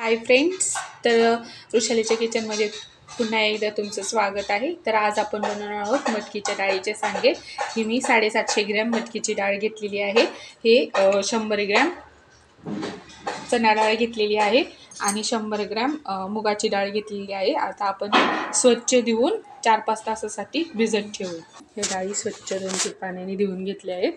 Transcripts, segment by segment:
Hi friends, तर वृषालीच्या किचनमध्ये पुन्हा एकदा तुमचं स्वागत आहे. तर आज आपण बनवणार आहोत मटकीच्या डाळीचे सांगे. ही मी 750 ग्रॅम मटकीची डाळ घेतलेली आहे. हे 100 ग्रॅम चणा डाळ घेतलेली आहे आणि 100 ग्रॅम मुगाची डाळ घेतलेली आहे. आता आपण स्वच्छ धुवून 4-5 तासासाठी भिजत ठेवू. हे डाळी स्वच्छ 2-3 पाण्याने धुवून घेतल्या आहेत.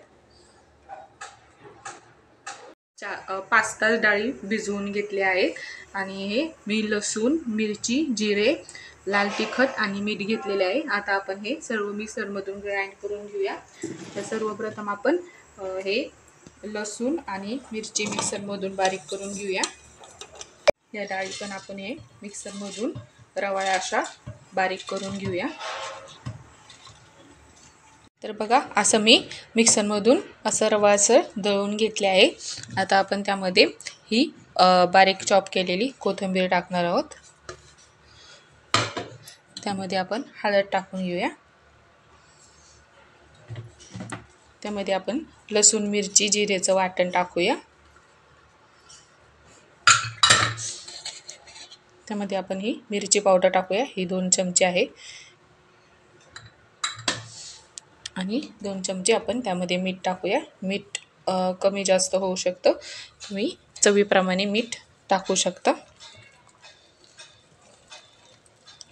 5 तास डाळी भिजवून घेतले आहेत आणि हे मी लसूण, मिरची, जिरे, लाल तिखट आणि मीठ घेतलेले आहे. आता आपण हे सर्व मिक्सरमधून ग्राइंड करून घेऊया. तर सर्वप्रथम आपण हे लसूण आणि मिरची मिक्सरमधून बारीक करून घेऊया. या डाळी पण आपण हे मिक्सरमधून रवाळ्या अशा बारीक करून घेऊया. तर बघा, असं मी मिक्सरमधून असं रवासर दळून घेतले आहे. आता आपण त्यामध्ये ही बारीक चॉप केलेली कोथिंबीर टाकणार आहोत. त्यामध्ये आपण हळद टाकून घेऊया. त्यामध्ये आपण लसूण, मिरची, जिरेचं वाटण टाकूया. त्यामध्ये आपण ही मिरची पावडर टाकूया. ही 2 चमचे आहे आणि 2 चमचे आपण त्यामध्ये मीठ टाकूया. मीठ कमी जास्त होऊ शकतं, तुम्ही चवीप्रमाणे मीठ टाकू शकता.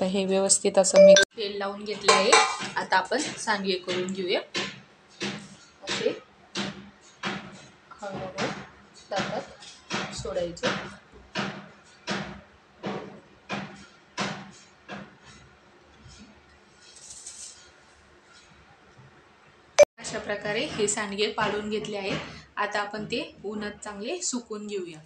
तर हे व्यवस्थित असं मी तेल लावून घेतले आहे. आता आपण सांडगे करून घेऊया. असे हळूहळू ताटात सोडायचे. अशा प्रकारे हे सांडगे पाडून घेतले आहे. आता आपण ते उन्हात चांगले सुकून घेऊया.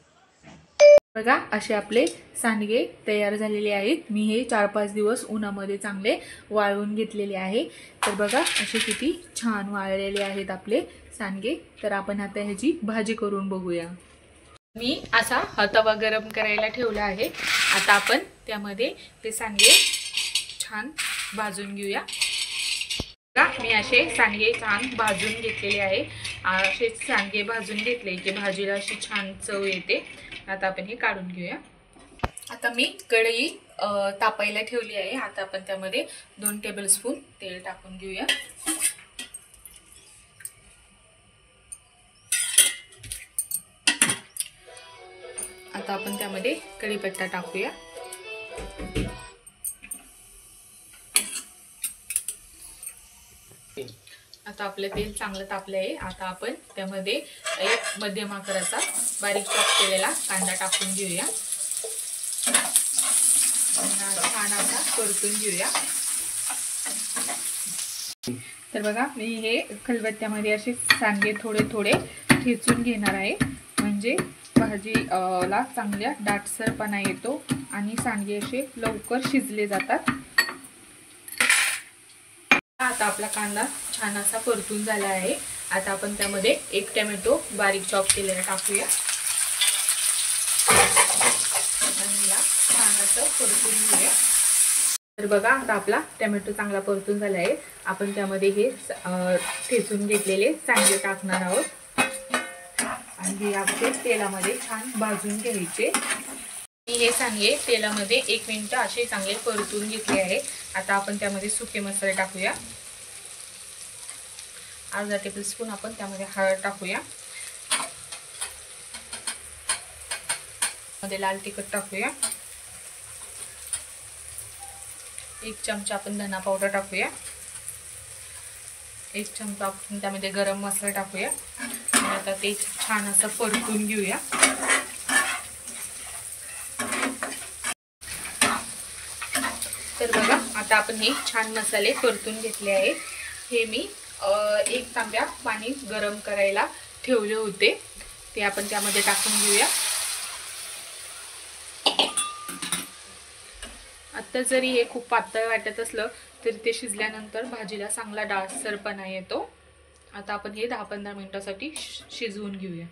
बघा, असे आपले सांडगे तयार झालेले आहेत. मी हे 4-5 दिवस उन्हामध्ये चांगले वाळवून घेतलेले आहे. तर बघा, असे किती छान वाळलेले आहेत आपले सांडगे. तर आपण आता ह्याची भाजी करून बघूया. मी असा तवा गरम करायला ठेवला आहे. आता आपण त्यामध्ये हे सांडगे छान भाजून घेऊया. मी असे सांडगे छान भाजून घेतलेले आहे. असे सांडगे भाजून घेतले की भाजीला अशी छान चव येते. आता आपण हे काढून घेऊया. आता मी कढई तापायला ठेवली आहे. आता आपण त्यामध्ये 2 टेबलस्पून तेल टाकून घेऊया. आता आपण त्यामध्ये कढीपत्ता टाकूया. आता आपलं तेल चांगलं तापलं आहे. आता आपण त्यामध्ये एक मध्यम आकाराचा बारीक चॉप केलेला कांदा टाकून घेऊया. छान असा परतून घेऊया. तर बघा, मी हे खलबत्त्यामध्ये असे सांडगे थोडे थोडे ठेचून घेणार आहे. म्हणजे भाजीला चांगल्या दाटसरपणा येतो आणि सांडगे असे लवकर शिजले जातात. आता आपला कांदा छान असा परतून झाला आहे. आता आपण त्यामध्ये 1 टोमॅटो बारीक चॉप केलेला टाकूया आणि या छान असं परतून घेऊया. तर बघा, आता आपला टोमॅटो चांगला परतून झाला आहे. आपण त्यामध्ये हे ठेचून घेतलेले सांडगे टाकणार आहोत आणि हे आपले तेलामध्ये छान भाजून घ्यायचे. मी हे सांडगे तेलामध्ये 1 मिनिट असे चांगले परतून घेतले आहे. आता आपण त्यामध्ये सुके मसाले टाकूया. अर्धा टेबलस्पून आपण त्यामध्ये हळद टाकूया. मध्ये लाल तिखट टाकूया. 1 चमचा आपण धना पावडर टाकूया. 1 चमचा आपण त्यामध्ये गरम मसाला टाकूया. आणि आता ते छान असं परतून घेऊया. तर बघा, आता आपण हे छान मसाले परतून घेतले आहेत. हे मी 1 तांब्या पाणी गरम करायला ठेवले होते, ते आपण त्यामध्ये टाकून घेऊया. आता जरी हे खूप पातळ वाटत असलं तरी ते शिजल्यानंतर भाजीला चांगला दाटसरपणा येतो. आता आपण हे 10-15 मिनिटांसाठी शिजवून घेऊया.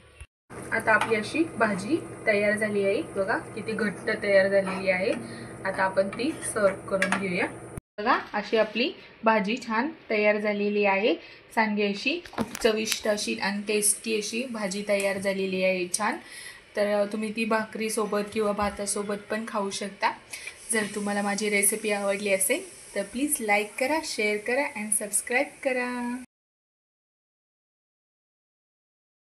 आता आपली अशी भाजी तयार झाली आहे. बघा, किती घट्ट तयार झालेली आहे. आता आपण ती सर्व करून घेऊया. बघा, अशी आपली भाजी छान तयार झालेली आहे. सांडगे अशी खूप चविष्ट अशी आणि टेस्टी अशी भाजी तयार झालेली आहे छान. तर तुम्ही ती भाकरीसोबत किंवा भातासोबत पण खाऊ शकता. जर तुम्हाला माझी रेसिपी आवडली असेल तर प्लीज लाईक करा, शेअर करा अँड सबस्क्राईब करा.